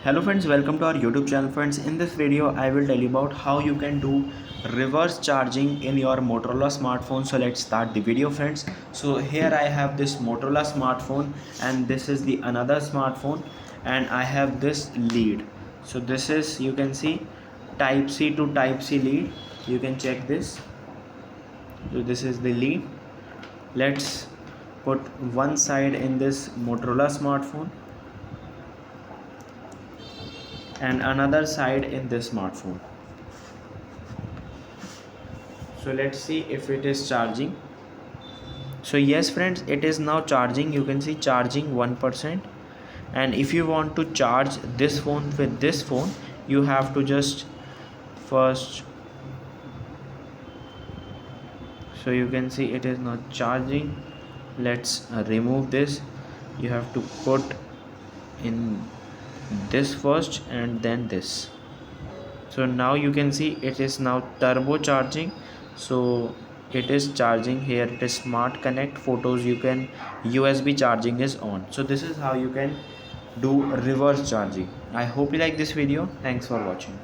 Hello friends, welcome to our YouTube channel. Friends, in this video I will tell you about how you can do reverse charging in your Motorola smartphone. So let's start the video friends. So here I have this Motorola smartphone and this is the another smartphone, and I have this lead. So this is, you can see, type C to type C lead. You can check this. So this is the lead. Let's put one side in this Motorola smartphone and another side in this smartphone. So let's see if it is charging. So yes friends, it is now charging. You can see charging 1%. And if you want to charge this phone with this phone, you have to just first, so you can see it is not charging. Let's remove this. You have to put in this first and then this. So now you can see it is now turbo charging. So it is charging. Here it is smart connect photos, you can USB charging is on. So this is how you can do reverse charging. I hope you like this video. Thanks for watching.